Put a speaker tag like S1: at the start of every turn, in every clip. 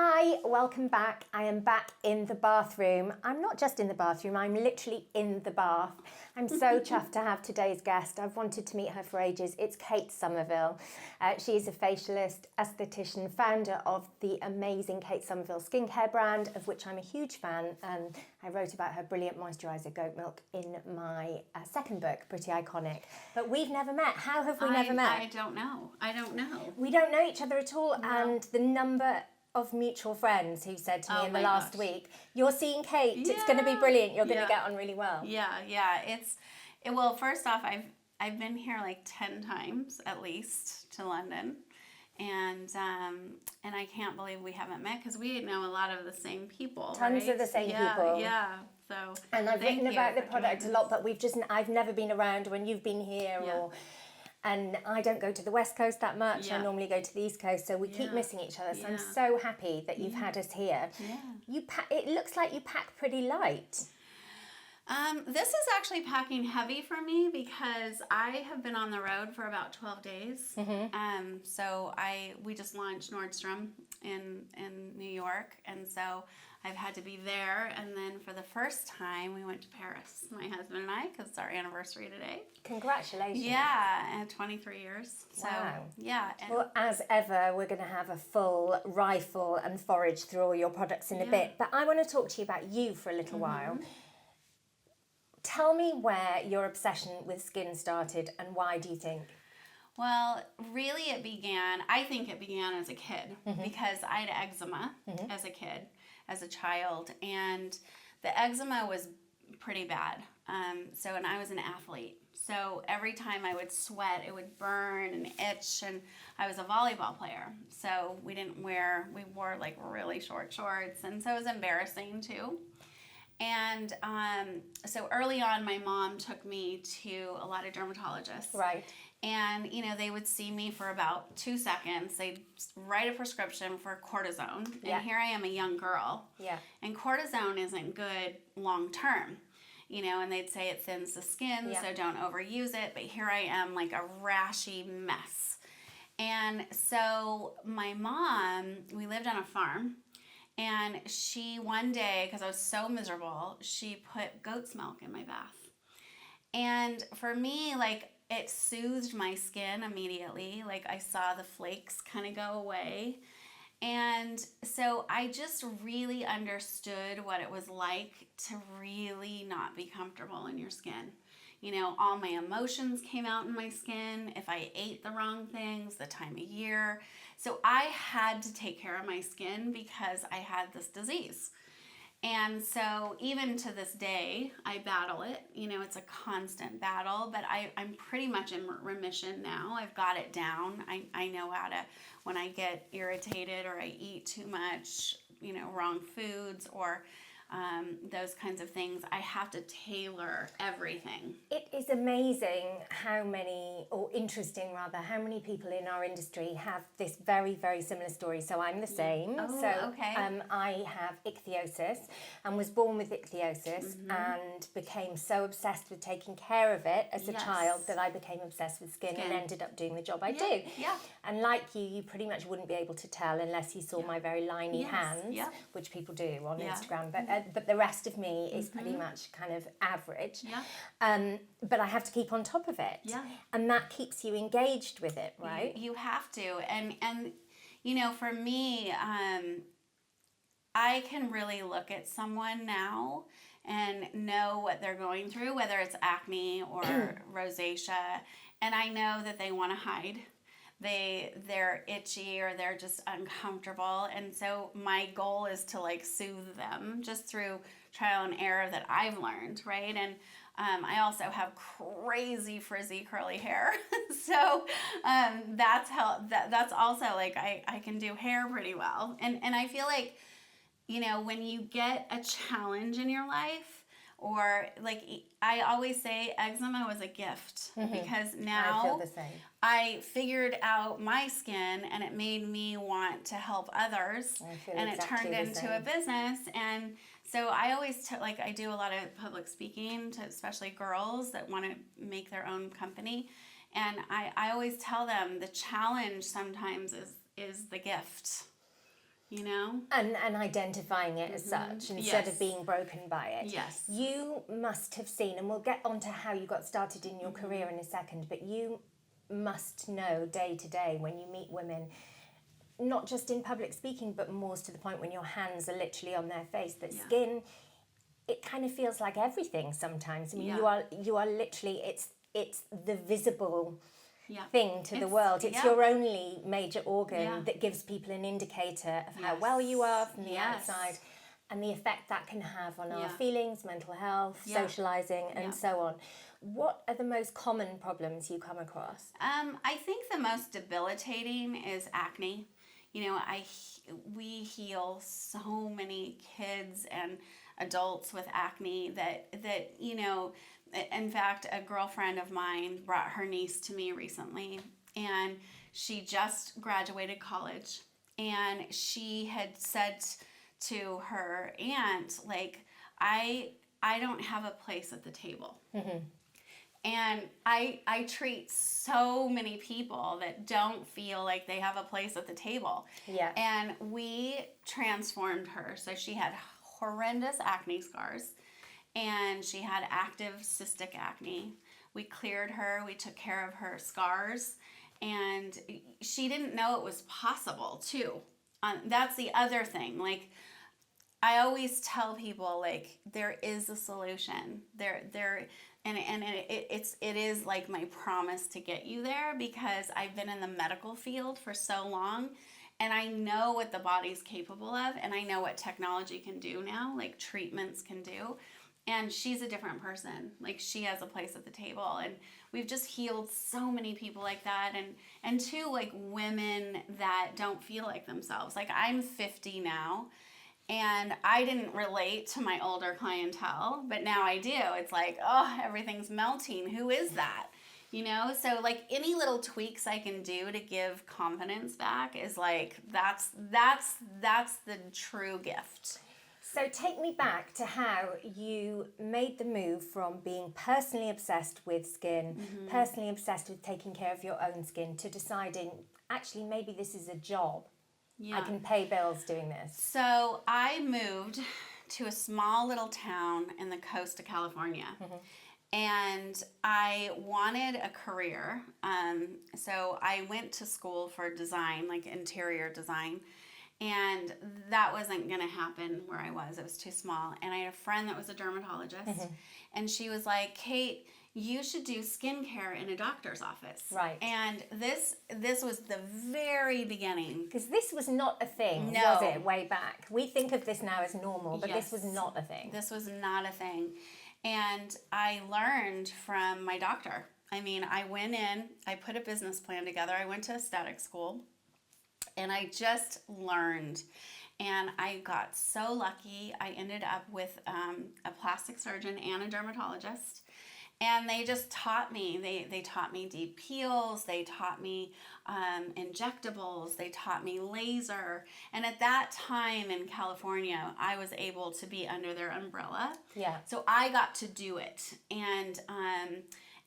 S1: Hi, welcome back. I am back in the bathroom. I'm not just in the bathroom, I'm literally in the bath. I'm so chuffed to have today's guest. I've wanted to meet her for ages. It's Kate Somerville. She is a facialist, esthetician, founder of the amazing Kate Somerville skincare brand, of which I'm a huge fan. I wrote about her brilliant moisturiser, Goat Milk, in my second book, Pretty Iconic. But we've never met. How have we never met?
S2: I don't know.
S1: We don't know each other at all,
S2: No.
S1: And the number of mutual friends who said to me in the last week, "You're seeing Kate.
S2: Yeah.
S1: It's going to be brilliant. You're going to get on really well."
S2: Yeah. Well, first off, I've been here like 10 times at least to London, and I can't believe we haven't met because we know a lot of the same people.
S1: Tons
S2: right?
S1: of the same people.
S2: Yeah. So.
S1: And I've written about the product a lot, but
S2: us.
S1: I've never been around when you've been here and I don't go to the West Coast that much.
S2: Yeah.
S1: I normally go to the East Coast, so we keep missing each other. So I'm
S2: Yeah.
S1: so happy that you've had us here.
S2: Yeah.
S1: It looks like you pack pretty light.
S2: This is actually packing heavy for me because I have been on the road for about 12 days. So we just launched Nordstrom in New York, and so I've had to be there. And then for the first time, we went to Paris, my husband and I, because it's our anniversary today.
S1: Congratulations.
S2: Yeah, and 23 years. So,
S1: wow.
S2: Yeah.
S1: Well, as ever, we're going to have a full rifle and forage through all your products in a bit. But I want to talk to you about you for a little while. Tell me where your obsession with skin started and why do you think?
S2: Well, really I think it began as a kid because I had eczema as a kid, as a child, and the eczema was pretty bad. And I was an athlete. So every time I would sweat, it would burn and itch, and I was a volleyball player. So we wore like really short shorts, and so it was embarrassing too. And so early on, my mom took me to a lot of dermatologists.
S1: Right.
S2: And, they would see me for about 2 seconds. They'd write a prescription for cortisone. And here I am, a young girl.
S1: Yeah.
S2: And cortisone isn't good long term. And they'd say it thins the skin, so don't overuse it. But here I am, like a rashy mess. And so my mom, we lived on a farm. And she, one day, because I was so miserable, she put goat's milk in my bath. And for me, like, it soothed my skin immediately. Like, I saw the flakes kind of go away. And so I just really understood what it was like to really not be comfortable in your skin. All my emotions came out in my skin. If I ate the wrong things, the time of year. So I had to take care of my skin because I had this disease. And so even to this day, I battle it. It's a constant battle, but I'm pretty much in remission now. I've got it down. I know how to, when I get irritated or I eat too much, wrong foods or those kinds of things, I have to tailor everything.
S1: It is amazing how many people in our industry have this very, very similar story. So I'm the same.
S2: Okay.
S1: I have ichthyosis and was born with ichthyosis and became so obsessed with taking care of it as a child that I became obsessed with skin and ended up doing the job I do.
S2: Yeah.
S1: And like you pretty much wouldn't be able to tell unless you saw my very liney hands, which people do on Instagram. But the rest of me is pretty much kind of average.
S2: Yeah.
S1: But I have to keep on top of it.
S2: Yeah.
S1: And that keeps you engaged with it, right?
S2: You have to. And for me, I can really look at someone now and know what they're going through, whether it's acne or rosacea, and I know that they want to hide. They're itchy or they're just uncomfortable, and so my goal is to like soothe them just through trial and error that I've learned, right? And I also have crazy frizzy curly hair, so that's also like I can do hair pretty well, and I feel like when you get a challenge in your life. Or like I always say, eczema was a gift because now
S1: I feel the same.
S2: I figured out my skin and it made me want to help others, and it turned into a business. And so I always I do a lot of public speaking to especially girls that want to make their own company, and I always tell them the challenge sometimes is the gift. you know?
S1: And identifying it as such instead of being broken by it.
S2: Yes.
S1: You must have seen, and we'll get onto how you got started in your career in a second, but you must know day to day when you meet women, not just in public speaking, but more to the point when your hands are literally on their face, that skin, it kind of feels like everything sometimes. I mean, you are literally, it's the visible thing to the world. It's your only major organ that gives people an indicator of how well you are from the outside, and the effect that can have on our feelings, mental health, socializing, and so on. What are the most common problems you come across?
S2: I think the most debilitating is acne. You know, we heal so many kids and adults with acne that you know, in fact, a girlfriend of mine brought her niece to me recently, and she just graduated college, and she had said to her aunt, like, I don't have a place at the table. And I treat so many people that don't feel like they have a place at the table.
S1: Yeah.
S2: And we transformed her. So she had horrendous acne scars, and she had active cystic acne. We cleared her, we took care of her scars, and she didn't know it was possible too. That's the other thing. Like, I always tell people, like, there is a solution. It is like my promise to get you there, because I've been in the medical field for so long, and I know what the body's capable of, and I know what technology can do now, like treatments can do. And she's a different person. Like, she has a place at the table, and we've just healed so many people like that, and too, like, women that don't feel like themselves. Like, I'm 50 now, and I didn't relate to my older clientele, but now I do. It's like, oh, everything's melting. Who is that? You know? So, like, any little tweaks I can do to give confidence back is like, that's the true gift.
S1: So take me back to how you made the move from being personally obsessed with skin, personally obsessed with taking care of your own skin, to deciding, actually, maybe this is a job. I can pay bills doing this.
S2: So I moved to a small little town in the coast of California. And I wanted a career. So I went to school for design, like interior design. And that wasn't going to happen where I was. It was too small. And I had a friend that was a dermatologist. And she was like, Kate, you should do skincare in a doctor's office.
S1: Right.
S2: And this was the very beginning.
S1: Because this was not a thing, was it, way back? We think of this now as normal, but this was not a thing.
S2: This was not a thing. And I learned from my doctor. I mean, I went in, I put a business plan together. I went to aesthetic school, and I just learned. And I got so lucky. I ended up with a plastic surgeon and a dermatologist. And they just taught me. They taught me deep peels. They taught me injectables. They taught me laser. And at that time in California, I was able to be under their umbrella.
S1: Yeah.
S2: So I got to do it. And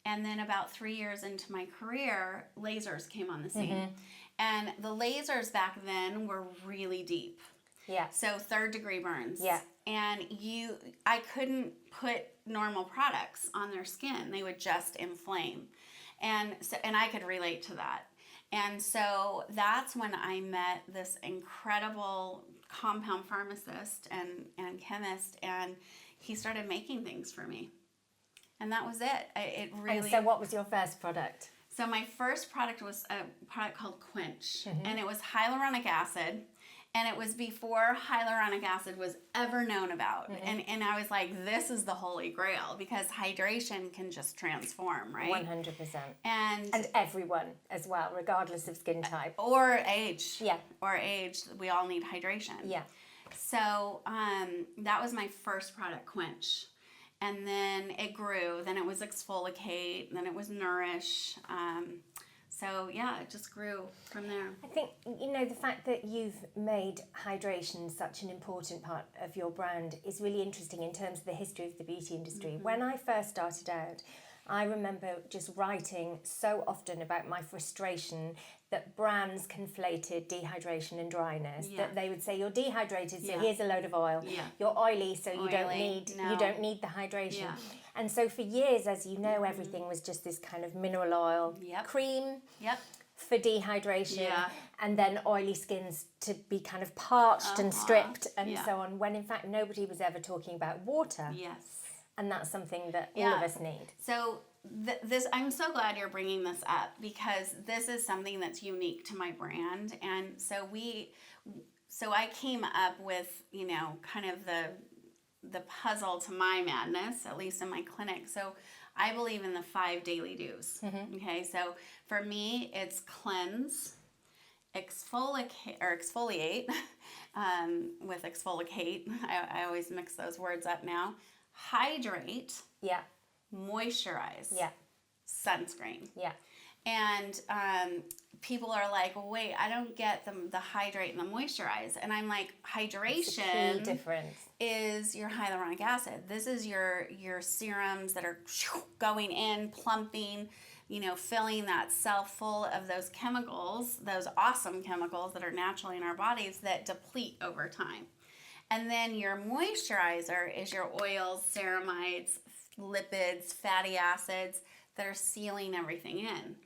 S2: then about 3 years into my career, lasers came on the scene. And the lasers back then were really deep.
S1: Yeah.
S2: So 3rd-degree burns.
S1: Yeah.
S2: And I couldn't put normal products on their skin. They would just inflame. And I could relate to that. And so that's when I met this incredible compound pharmacist and chemist, and he started making things for me. And that was it.
S1: And so what was your first product?
S2: So my first product was a product called Quench, and it was hyaluronic acid. And it was before hyaluronic acid was ever known about. And I was like, this is the holy grail, because hydration can just transform, right?
S1: 100%.
S2: And
S1: everyone as well, regardless of skin type.
S2: Or age.
S1: Yeah.
S2: Or age. We all need hydration.
S1: Yeah. So
S2: that was my first product, Quench. And then it grew. Then it was Exfoliate. Then it was Nourish. So, yeah, it just grew from there.
S1: I think, the fact that you've made hydration such an important part of your brand is really interesting in terms of the history of the beauty industry. When I first started out, I remember just writing so often about my frustration that brands conflated dehydration and dryness.
S2: Yeah.
S1: That they would say you're dehydrated, so
S2: Yeah.
S1: here's a load of oil.
S2: Yeah.
S1: You're oily, so you don't
S2: Oily,
S1: need
S2: no.
S1: you don't need the hydration.
S2: Yeah.
S1: And so for years, as you know, everything was just this kind of mineral oil
S2: Yep.
S1: cream
S2: Yep.
S1: for dehydration,
S2: Yeah.
S1: and then oily skins to be kind of parched and stripped and
S2: Yeah.
S1: so on. When in fact nobody was ever talking about water,
S2: Yes.
S1: and that's something that all
S2: Yeah.
S1: of us need.
S2: So this, I'm so glad you're bringing this up, because this is something that's unique to my brand. And so I came up with, kind of the puzzle to my madness, at least in my clinic. So I believe in the 5 daily do's. Okay, so for me, it's cleanse, exfoliate with exfoliate. I always mix those words up now. Hydrate,
S1: Yeah,
S2: moisturize,
S1: yeah,
S2: sunscreen.
S1: yeah.
S2: And people are like, well, wait, I don't get the hydrate and the moisturize. And I'm like,
S1: It's a
S2: hydration
S1: key difference.
S2: is your hyaluronic acid. This is your serums that are going in, plumping, filling that cell full of those chemicals, those awesome chemicals that are naturally in our bodies that deplete over time. And then your moisturizer is your oils, ceramides, lipids, fatty acids that are sealing everything in.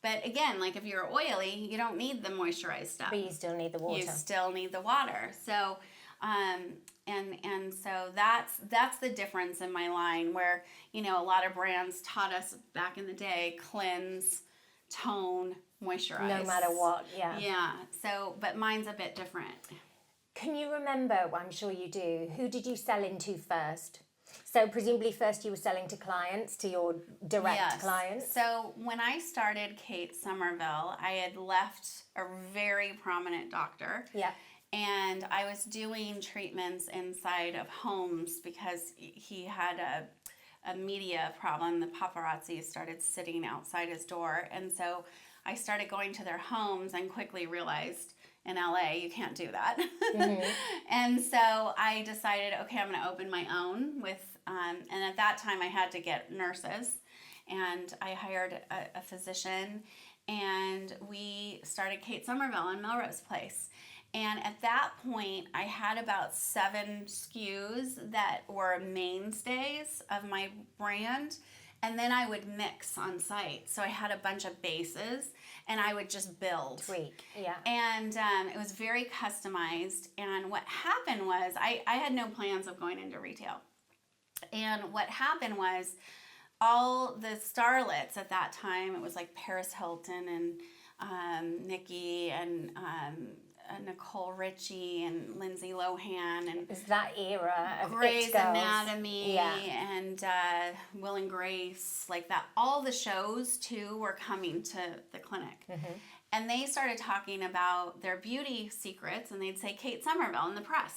S2: But again, like if you're oily, you don't need the moisturized stuff.
S1: But you still need the water.
S2: You still need the water. So, and so that's the difference in my line, where a lot of brands taught us back in the day: cleanse, tone, moisturize.
S1: No matter what, yeah.
S2: Yeah. So, but mine's a bit different.
S1: Can you remember, well, I'm sure you do, who did you sell into first? So presumably first you were selling to clients, to your direct clients.
S2: So when I started Kate Somerville, I had left a very prominent doctor.
S1: Yeah.
S2: And I was doing treatments inside of homes because he had a media problem. The paparazzi started sitting outside his door. And so I started going to their homes and quickly realized in LA, you can't do that. And so I decided, okay, I'm going to open my own with, and at that time I had to get nurses, and I hired a physician, and we started Kate Somerville in Melrose Place. And at that point, I had about 7 SKUs that were mainstays of my brand. And then I would mix on site. So I had a bunch of bases, and I would just build.
S1: Tweak, yeah.
S2: And it was very customized. And what happened was, I had no plans of going into retail. And what happened was, all the starlets at that time, it was like Paris Hilton and Nikki and Nicole Richie and Lindsay Lohan, and
S1: It was that era of
S2: Grey's
S1: it girls.
S2: Anatomy, and Will and Grace, like that. All the shows too were coming to the clinic, and they started talking about their beauty secrets, and they'd say Kate Somerville in the press.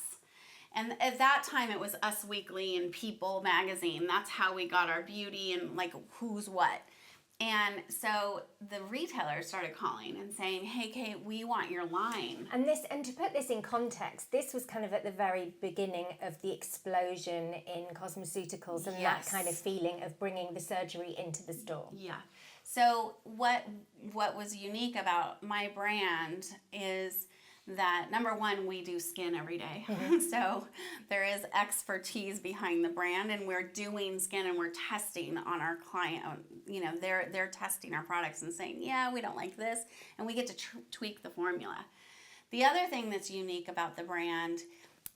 S2: And at that time, it was Us Weekly and People magazine. That's how we got our beauty and like who's what. And so the retailers started calling and saying, hey, Kate, we want your line.
S1: And to put this in context, this was kind of at the very beginning of the explosion in cosmeceuticals and that
S2: Yes.
S1: kind of feeling of bringing the surgery into the store.
S2: Yeah. So what was unique about my brand is that, number one, we do skin every day. So there is expertise behind the brand, and we're doing skin, and we're testing on our client. They're testing our products and saying, yeah, we don't like this, and we get to tweak the formula. The other thing that's unique about the brand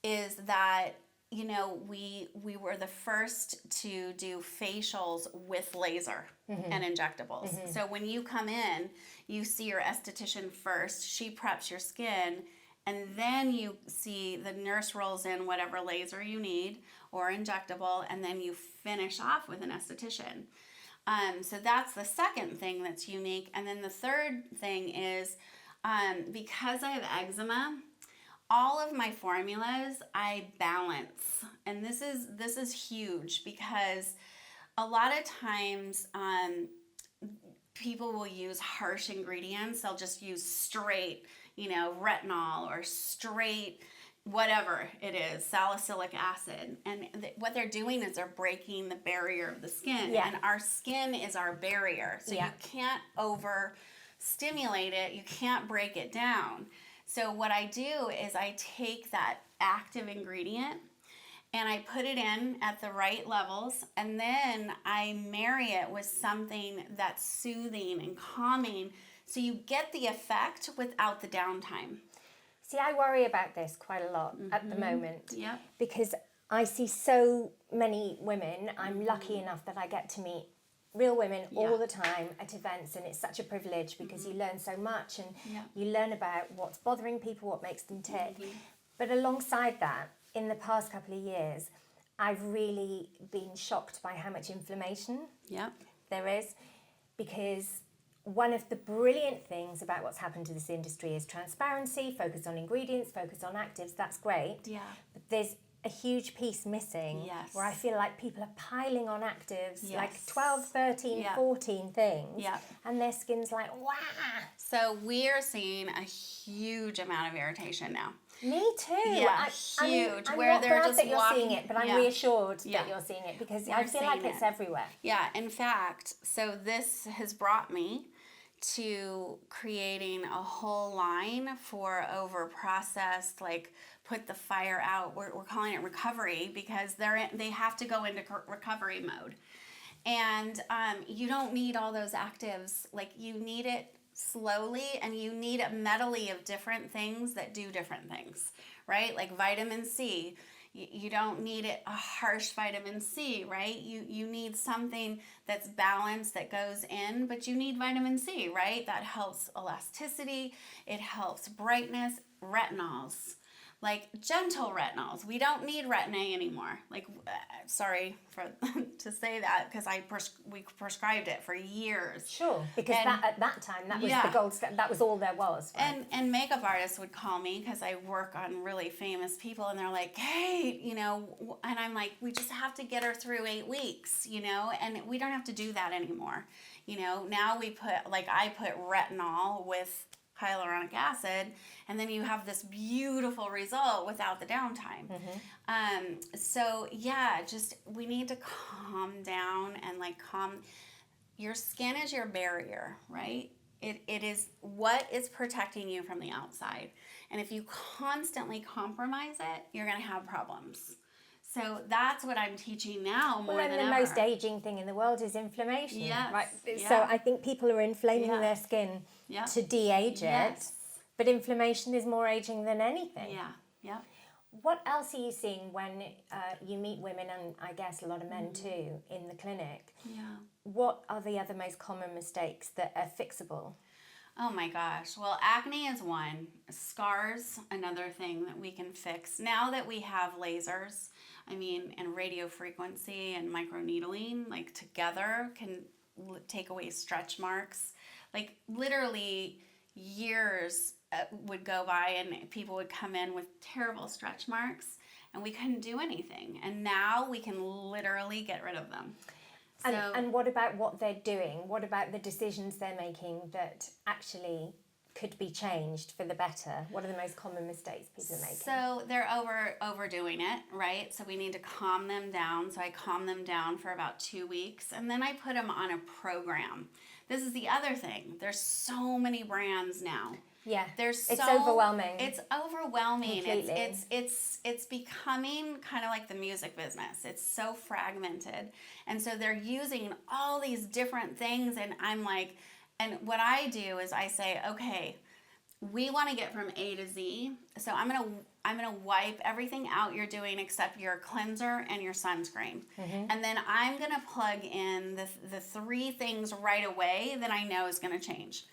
S2: is that we were the first to do facials with laser and injectables. So when you come in, you see your esthetician first. She preps your skin, and then you see the nurse rolls in whatever laser you need or injectable, and then you finish off with an esthetician. So that's the second thing that's unique. And then the third thing is, because I have eczema, all of my formulas I balance, and this is huge, because a lot of times people will use harsh ingredients. They'll just use straight, retinol or straight whatever it is, salicylic acid, and what they're doing is they're breaking the barrier of the skin, and our skin is our barrier, so you can't over stimulate it, you can't break it down. So what I do is I take that active ingredient and I put it in at the right levels, and then I marry it with something that's soothing and calming, so you get the effect without the downtime.
S1: See, I worry about this quite a lot at the moment.
S2: Yep.
S1: Because I see so many women. I'm lucky enough that I get to meet real women all the time at events, and it's such a privilege because you learn so much, and you learn about what's bothering people, what makes them tick. But alongside that, in the past couple of years, I've really been shocked by how much inflammation there is, because one of the brilliant things about what's happened to this industry is transparency, focus on ingredients, focus on actives. That's great.
S2: Yeah.
S1: But there's a huge piece missing where I feel like people are piling on actives, like 12, 13, 14 things, and their skin's like, wow.
S2: So we are seeing a huge amount of irritation now.
S1: Me too.
S2: Yeah, huge.
S1: I'm
S2: where
S1: not
S2: they're
S1: glad
S2: just
S1: that you're
S2: walking,
S1: seeing it, but I'm reassured that you're seeing it, because I feel like it's everywhere.
S2: Yeah, in fact, so this has brought me to creating a whole line for over-processed, like put the fire out. We're calling it recovery, because they have to go into recovery mode. And you don't need all those actives. Like, you need it slowly, and you need a medley of different things that do different things, right? Like vitamin C. You don't need a harsh vitamin C, right? You need something that's balanced, that goes in, but you need vitamin C, right? That helps elasticity, it helps brightness, retinols, like gentle retinols. We don't need Retin-A anymore. Like, sorry to say that, because we prescribed it for years.
S1: Sure, because at that time, that was the gold standard. That was all there was. Right?
S2: And makeup artists would call me, because I work on really famous people, and they're like, hey, and I'm like, we just have to get her through 8 weeks, and we don't have to do that anymore. Now I put retinol with hyaluronic acid, and then you have this beautiful result without the downtime. So just we need to calm down and your skin is your barrier, right? It is what is protecting you from the outside, and if you constantly compromise it, you're going to have problems. So that's what I'm teaching now more than ever.
S1: And the most aging thing in the world is inflammation.
S2: Yes.
S1: Right?
S2: Yeah.
S1: So I think people are inflaming their skin to de-age it, but inflammation is more aging than anything.
S2: Yeah.
S1: What else are you seeing when you meet women, and I guess a lot of men too, in the clinic?
S2: Yeah.
S1: What are the other most common mistakes that are fixable?
S2: Oh my gosh. Well, acne is one. Scars, another thing that we can fix. Now that we have lasers, and radio frequency and microneedling, together can take away stretch marks. Literally years would go by, and people would come in with terrible stretch marks, and we couldn't do anything. And now we can literally get rid of them.
S1: And what about what they're doing? What about the decisions they're making that actually could be changed for the better? What are the most common mistakes people are making?
S2: So they're overdoing it, right? So we need to calm them down. So I calm them down for about 2 weeks, and then I put them on a program. This is the other thing. There's so many brands now.
S1: Yeah,
S2: it's
S1: overwhelming.
S2: It's overwhelming.
S1: Completely.
S2: It's becoming kind of like the music business. It's so fragmented, and so they're using all these different things. And I'm like, and what I do is I say, okay, we want to get from A to Z. So I'm gonna wipe everything out you're doing except your cleanser and your sunscreen, and then I'm gonna plug in the 3 things right away that I know is gonna change: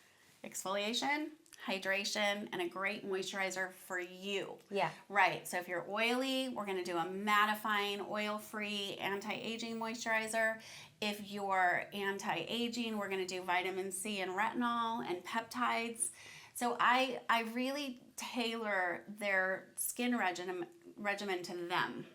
S2: exfoliation, hydration, and a great moisturizer for you.
S1: Yeah.
S2: Right. So if you're oily, we're going to do a mattifying, oil-free, anti-aging moisturizer. If you're anti-aging, we're going to do vitamin C and retinol and peptides. So I really tailor their skin regimen to them.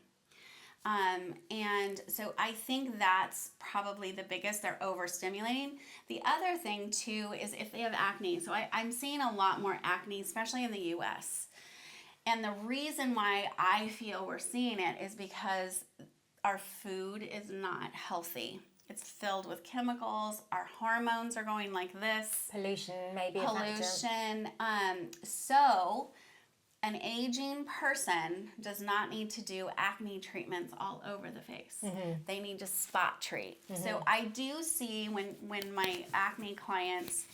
S2: And so I think that's probably the biggest. They're overstimulating. The other thing too is if they have acne. So I'm seeing a lot more acne, especially in the US. And the reason why I feel we're seeing it is because our food is not healthy. It's filled with chemicals. Our hormones are going like this.
S1: Pollution, maybe a factor.
S2: Pollution. So an aging person does not need to do acne treatments all over the face. They need to spot treat. So I do see when my acne clients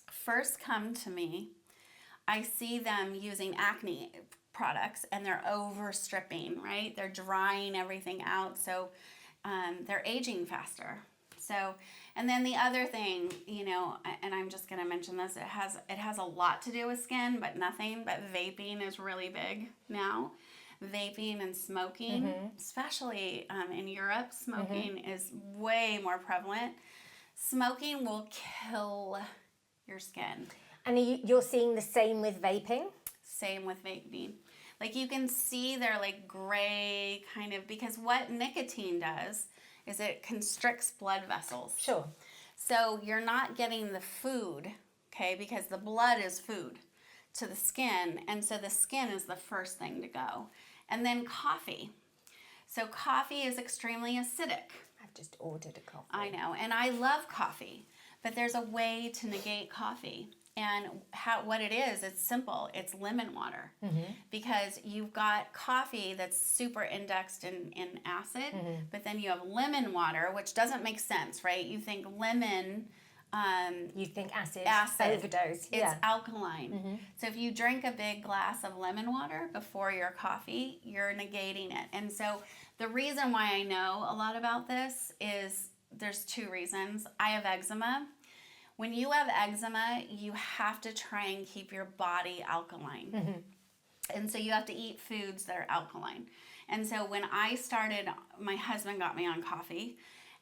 S2: first come to me, I see them using acne products and they're over stripping, right? They're drying everything out, so they're aging faster. So, and then the other thing, you know, and I'm just going to mention this, it has a lot to do with skin, but vaping is really big now. Vaping and smoking, especially in Europe, smoking is way more prevalent. Smoking will kill your skin.
S1: And you're seeing the same with vaping?
S2: Same with vaping. Like you can see they're like gray kind of, because what nicotine does is it constricts blood vessels.
S1: Sure.
S2: So you're not getting the food, okay, because the blood is food to the skin, and so the skin is the first thing to go. And then coffee. So coffee is extremely acidic.
S1: I've just ordered a coffee.
S2: I know, and I love coffee, but there's a way to negate coffee. And what it is, it's simple. It's lemon water. Because you've got coffee that's super indexed in acid, but then you have lemon water, which doesn't make sense, right? You think lemon...
S1: you think acid overdose.
S2: It's alkaline. So if you drink a big glass of lemon water before your coffee, you're negating it. And so the reason why I know a lot about this is there's two reasons. I have eczema. When you have eczema, you have to try and keep your body alkaline. And so you have to eat foods that are alkaline. And so when I started, my husband got me on coffee,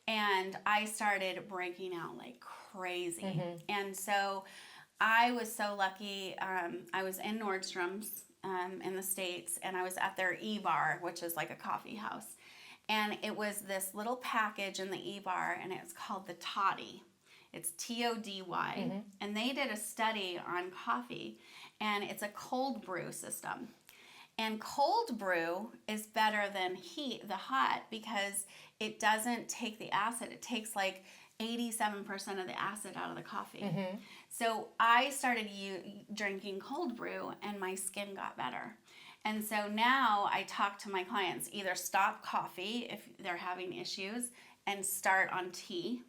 S2: and I started breaking out like crazy. And so I was so lucky. I was in Nordstrom's in the States, and I was at their E-Bar, which is like a coffee house. And it was this little package in the E-Bar, and it's called the Toddy. It's TODY, and they did a study on coffee, and it's a cold brew system. And cold brew is better than the hot, because it doesn't take the acid. It takes like 87% of the acid out of the coffee. So I started drinking cold brew, and my skin got better. And so now I talk to my clients, either stop coffee if they're having issues and start on tea,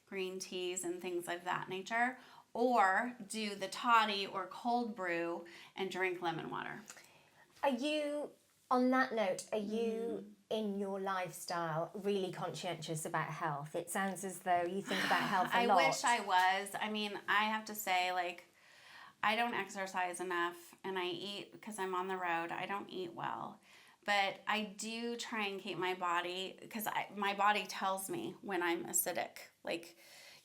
S2: green teas and things of that nature, or do the toddy or cold brew and drink lemon water.
S1: Are you, on that note, are you in your lifestyle really conscientious about health? It sounds as though you think about health a lot.
S2: I wish I was. I mean, I have to say, like, I don't exercise enough, and I eat, because I'm on the road, I don't eat well. But I do try and keep my body, because my body tells me when I'm acidic. Like,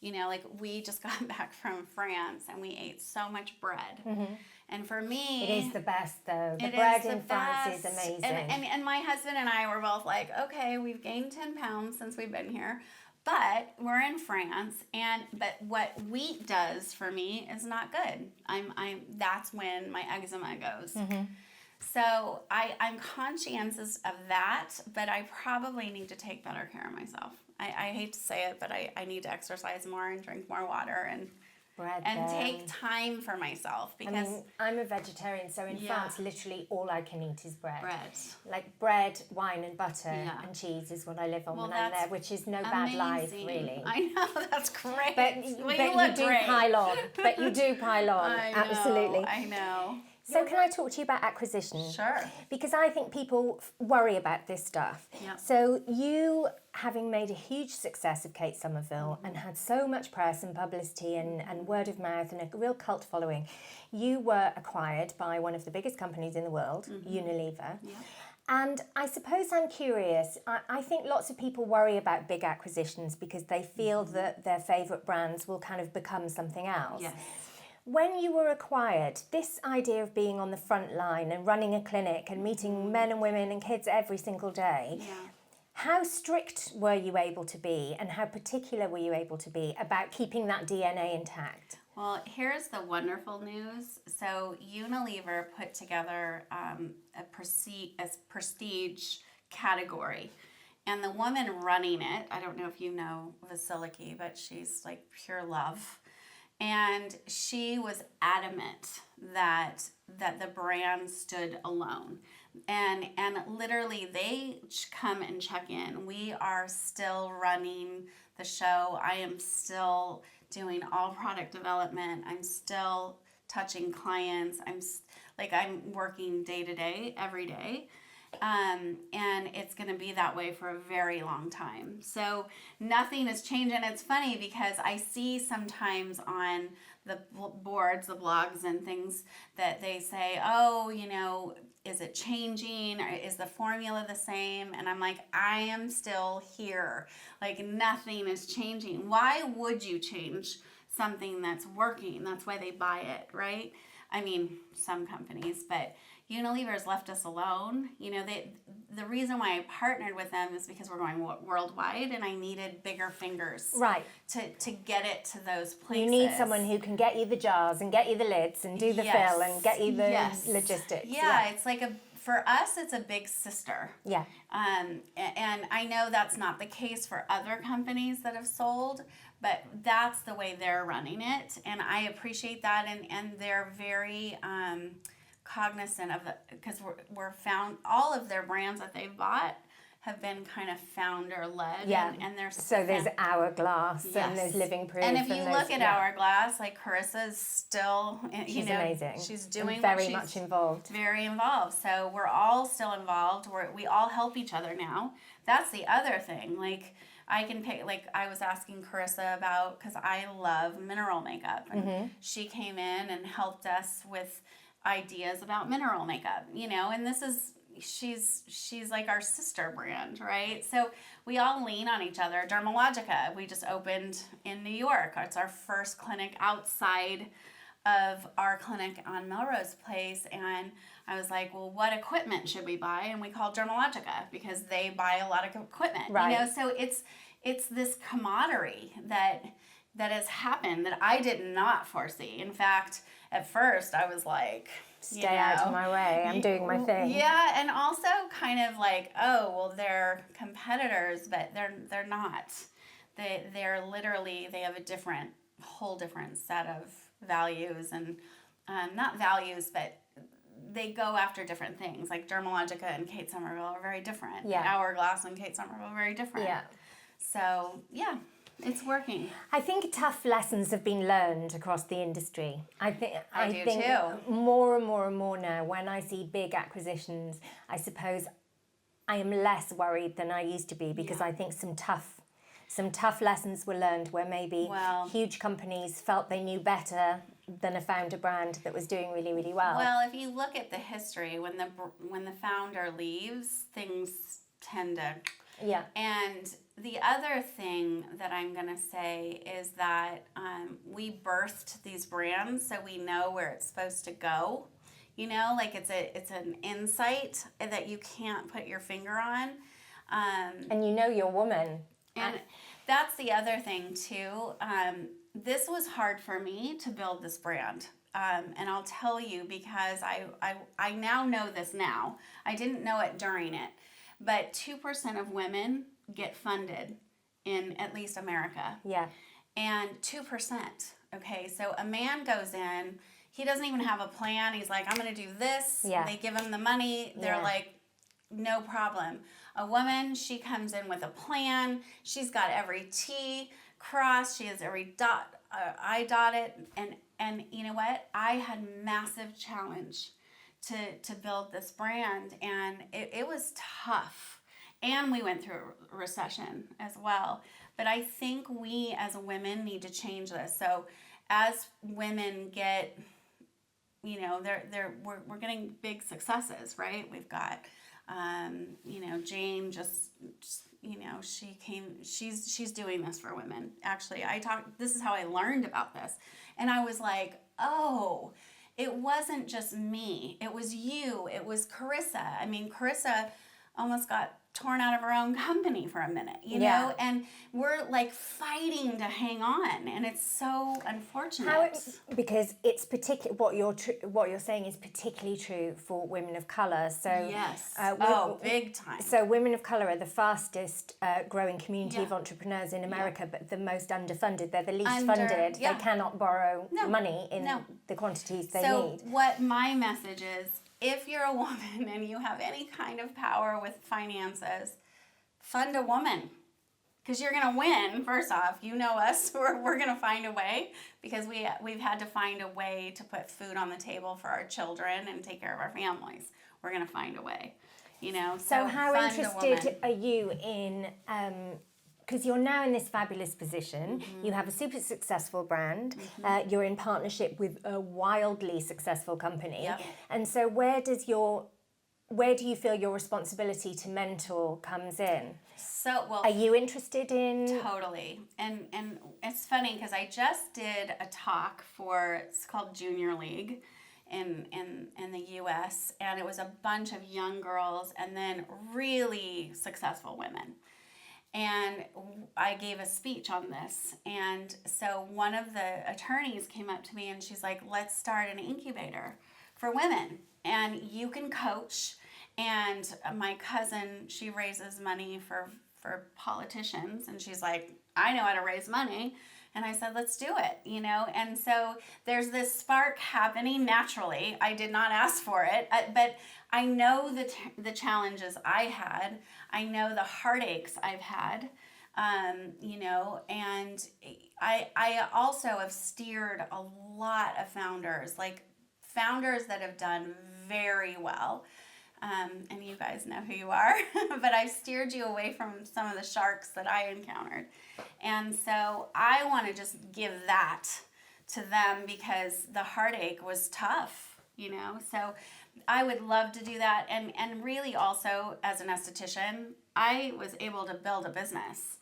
S2: you know, like we just got back from France and we ate so much bread. And for me...
S1: It is the best, though. The bread in France is amazing.
S2: And my husband and I were both like, okay, we've gained 10 pounds since we've been here, but we're in France. But what wheat does for me is not good. That's when my eczema goes. So I'm conscientious of that, but I probably need to take better care of myself. I hate to say it, but I need to exercise more and drink more water and take time for myself, because...
S1: I mean, I'm a vegetarian, so in France, literally all I can eat is bread. Like bread, wine and butter and cheese is what I live on when I'm there, which is no bad life, really.
S2: I know, that's great.
S1: But you do pile on. But you do pile on, absolutely.
S2: I know.
S1: So can I talk to you about acquisition?
S2: Sure.
S1: Because I think people worry about this stuff. So you, having made a huge success of Kate Somerville and had so much press and publicity and word of mouth and a real cult following, you were acquired by one of the biggest companies in the world, Unilever. And I suppose I'm curious, I think lots of people worry about big acquisitions because they feel that their favourite brands will kind of become something else. When you were acquired, this idea of being on the front line and running a clinic and meeting men and women and kids every single day, how strict were you able to be, and how particular were you able to be about keeping that DNA intact?
S2: Well, here's the wonderful news. So Unilever put together a prestige category And the woman running it, I don't know if you know Vasiliki, but she's like pure love. And she was adamant that the brand stood alone. And literally they come and check in. We are still running the show. I am still doing all product development. I'm still touching clients. I'm working day to day, every day. And it's going to be that way for a very long time. So nothing is changing. It's funny because I see sometimes on the boards, the blogs and things that they say, oh, is it changing? Or is the formula the same? And I'm like, I am still here. Like nothing is changing. Why would you change something that's working? That's why they buy it, right? I mean, some companies, but Unilever's left us alone. The reason why I partnered with them is because we're going worldwide, and I needed bigger fingers,
S1: right,
S2: to get it to those places.
S1: You need someone who can get you the jars and get you the lids and do the fill and get you the logistics.
S2: Yeah, it's like for us, it's a big sister.
S1: Yeah.
S2: And I know that's not the case for other companies that have sold, but that's the way they're running it, and I appreciate that, and they're very cognizant of it, because we're found, all of their brands that they've bought have been kind of founder led.
S1: Yeah.
S2: And there's
S1: there's Hourglass and there's Living Proof.
S2: And if you look at Hourglass, like Carissa is still,
S1: she's amazing.
S2: She's doing
S1: very much involved.
S2: Very involved. So we're all still involved. We all help each other now. That's the other thing. Like I can pick, like I was asking Carissa about, because I love mineral makeup, and she came in and helped us with ideas about mineral makeup, and this is, she's like our sister brand, right? So we all lean on each other. Dermalogica, we just opened in New York. It's our first clinic outside of our clinic on Melrose Place, and I was like, well, what equipment should we buy? And we called Dermalogica because they buy a lot of equipment,
S1: right.
S2: So it's this camaraderie that has happened that I did not foresee. In fact, at first I was like,
S1: stay out of my way, I'm doing my thing.
S2: Yeah, and also kind of like, oh, well, they're competitors, but they're not. They're literally, they have a whole different set of values, and not values, but they go after different things. Like Dermalogica and Kate Somerville are very different.
S1: Yeah.
S2: Hourglass and Kate Somerville are very different.
S1: Yeah.
S2: So, yeah. It's working.
S1: I think tough lessons have been learned across the industry. I think
S2: too.
S1: More and more and more now, when I see big acquisitions, I suppose I am less worried than I used to be, because I think some tough lessons were learned where maybe huge companies felt they knew better than a founder brand that was doing really, really well.
S2: Well, if you look at the history, when the founder leaves, things tend to...
S1: Yeah. And
S2: the other thing that I'm going to say is that we birthed these brands so we know where it's supposed to go. Like it's an insight that you can't put your finger on.
S1: And your woman.
S2: And that's the other thing too. This was hard for me to build this brand. And I'll tell you, because I now know this now. I didn't know it during it. But 2% of women get funded in at least America.
S1: Yeah.
S2: And 2%. Okay, so a man goes in, he doesn't even have a plan. He's like, I'm going to do this.
S1: Yeah.
S2: They give him the money. They're like, no problem. A woman, she comes in with a plan. She's got every T crossed. She has every I dotted. And you know what? I had massive challenge to build this brand, and it was tough, and we went through a recession as well. But I think we as women need to change this. So as women get, we're getting big successes, right? We've got Jane just she's doing this for women. Actually, this is how I learned about this, and I was like, oh, it wasn't just me. It was you. It was Carissa. I mean, Carissa almost got torn out of her own company for a minute, you
S1: Yeah.
S2: know, and we're like fighting to hang on, and it's so unfortunate.
S1: Because it's particular. What you're saying is particularly true for women of color. So
S2: Yes.
S1: wo-
S2: Big time.
S1: So women of color are the fastest growing community
S2: Yeah.
S1: of entrepreneurs in America, but the most underfunded. They're the least
S2: Under-
S1: funded.
S2: yeah.
S1: They cannot borrow
S2: No.
S1: money in
S2: No.
S1: the quantities they
S2: So
S1: need.
S2: what my message is, if you're a woman and you have any kind of power with finances, fund a woman. Because you're going to win, first off. You know us. We're going to find a way, because we've had to find a way to put food on the table for our children and take care of our families. We're going to find a way, you know.
S1: So how
S2: fund a
S1: interested
S2: woman.
S1: are you in, because you're now in this fabulous position, you have a super successful brand, you're in partnership with a wildly successful company,
S2: Yep.
S1: and so where do you feel your responsibility to mentor comes in?
S2: So, well,
S1: Are you interested in...
S2: totally. And it's funny because I just did a talk it's called Junior League in the US, and it was a bunch of young girls and then really successful women. And I gave a speech on this. And so one of the attorneys came up to me and she's like, let's start an incubator for women. And you can coach. And my cousin, she raises money for politicians. And she's like, I know how to raise money. And I said, let's do it, you know? And so there's this spark happening naturally. I did not ask for it, but I know the challenges I had. I know the heartaches I've had, you know, and I also have steered a lot of founders that have done very well. And you guys know who you are, but I've steered you away from some of the sharks that I encountered. And so I want to just give that to them because the heartache was tough, you know? So I would love to do that. And really also as an esthetician, I was able to build a business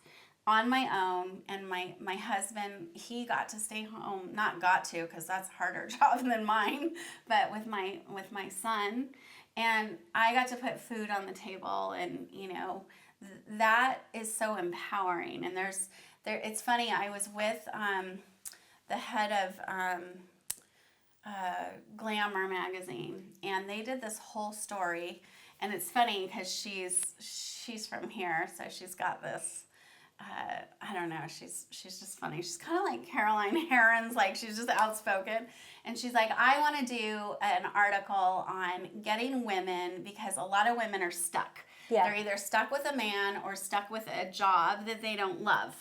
S2: on my own, and my husband, he got to stay home, not got to, because that's a harder job than mine, but with my son. And I got to put food on the table, and you know, that is so empowering. And it's funny, I was with the head of Glamour magazine, and they did this whole story. And it's funny because she's from here, so she's got this. I don't know. She's just funny. She's kind of like Caroline Herron's, like she's just outspoken. And she's like, I want to do an article on getting women, because a lot of women are stuck.
S1: Yeah.
S2: They're either stuck with a man or stuck with a job that they don't love.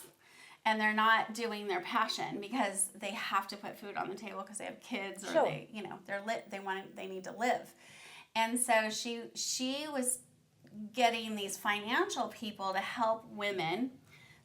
S2: And they're not doing their passion because they have to put food on the table because they have kids, or
S1: Sure.
S2: they, you know, they need to live. And so she was getting these financial people to help women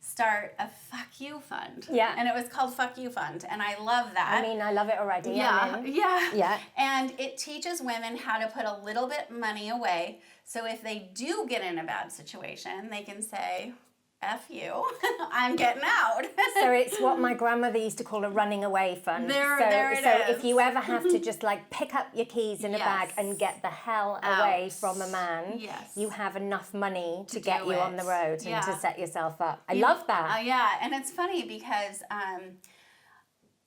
S2: start a Fuck You Fund.
S1: Yeah.
S2: And it was called Fuck You Fund. And I love that.
S1: I mean, I love it already.
S2: Yeah. Yeah.
S1: Yeah.
S2: And it teaches women how to put a little bit money away. So if they do get in a bad situation, they can say, F you, I'm getting out.
S1: So it's what my grandmother used to call a running away fund.
S2: There it
S1: so
S2: is.
S1: if you ever have to just like pick up your keys in a bag and get the hell away
S2: Out.
S1: from a man,
S2: Yes.
S1: you have enough money to
S2: To
S1: get
S2: do
S1: you on
S2: it.
S1: the road
S2: Yeah.
S1: and to set yourself up. I love that.
S2: Yeah, and it's funny because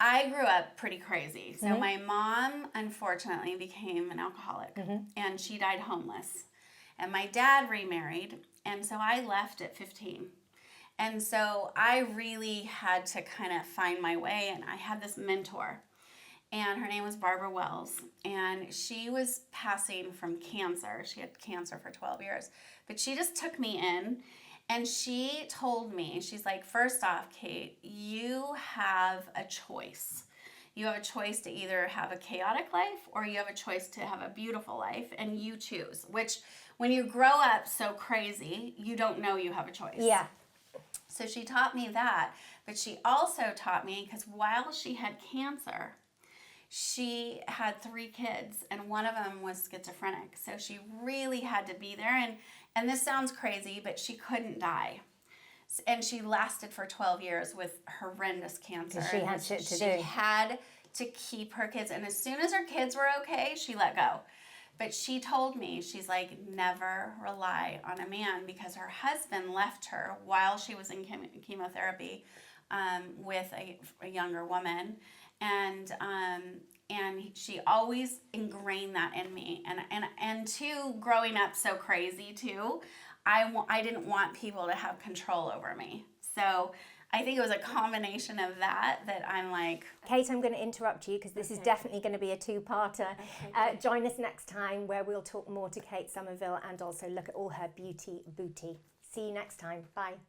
S2: I grew up pretty crazy. So my mom, unfortunately, became an alcoholic, and she died homeless. And my dad remarried, and so I left at 15. And so I really had to kind of find my way, and I had this mentor, and her name was Barbara Wells, and she was passing from cancer. She had cancer for 12 years, but she just took me in, and she told me, she's like, first off, Kate, you have a choice. You have a choice to either have a chaotic life or you have a choice to have a beautiful life, and you choose, which when you grow up so crazy, you don't know you have a choice.
S1: Yeah.
S2: So she taught me that, but she also taught me, because while she had cancer, she had 3 kids, and one of them was schizophrenic. So she really had to be there, and this sounds crazy, but she couldn't die. And she lasted for 12 years with horrendous cancer.
S1: She had shit to do.
S2: She had to keep her kids, and as soon as her kids were okay, she let go. But she told me, she's like, never rely on a man, because her husband left her while she was in chemotherapy with a younger woman. And she always ingrained that in me. And too, growing up so crazy too, I didn't want people to have control over me. So I think it was a combination of that I'm like...
S1: Kate, I'm going to interrupt you because this is definitely going to be a two-parter. Join us next time where we'll talk more to Kate Somerville and also look at all her beauty booty. See you next time. Bye.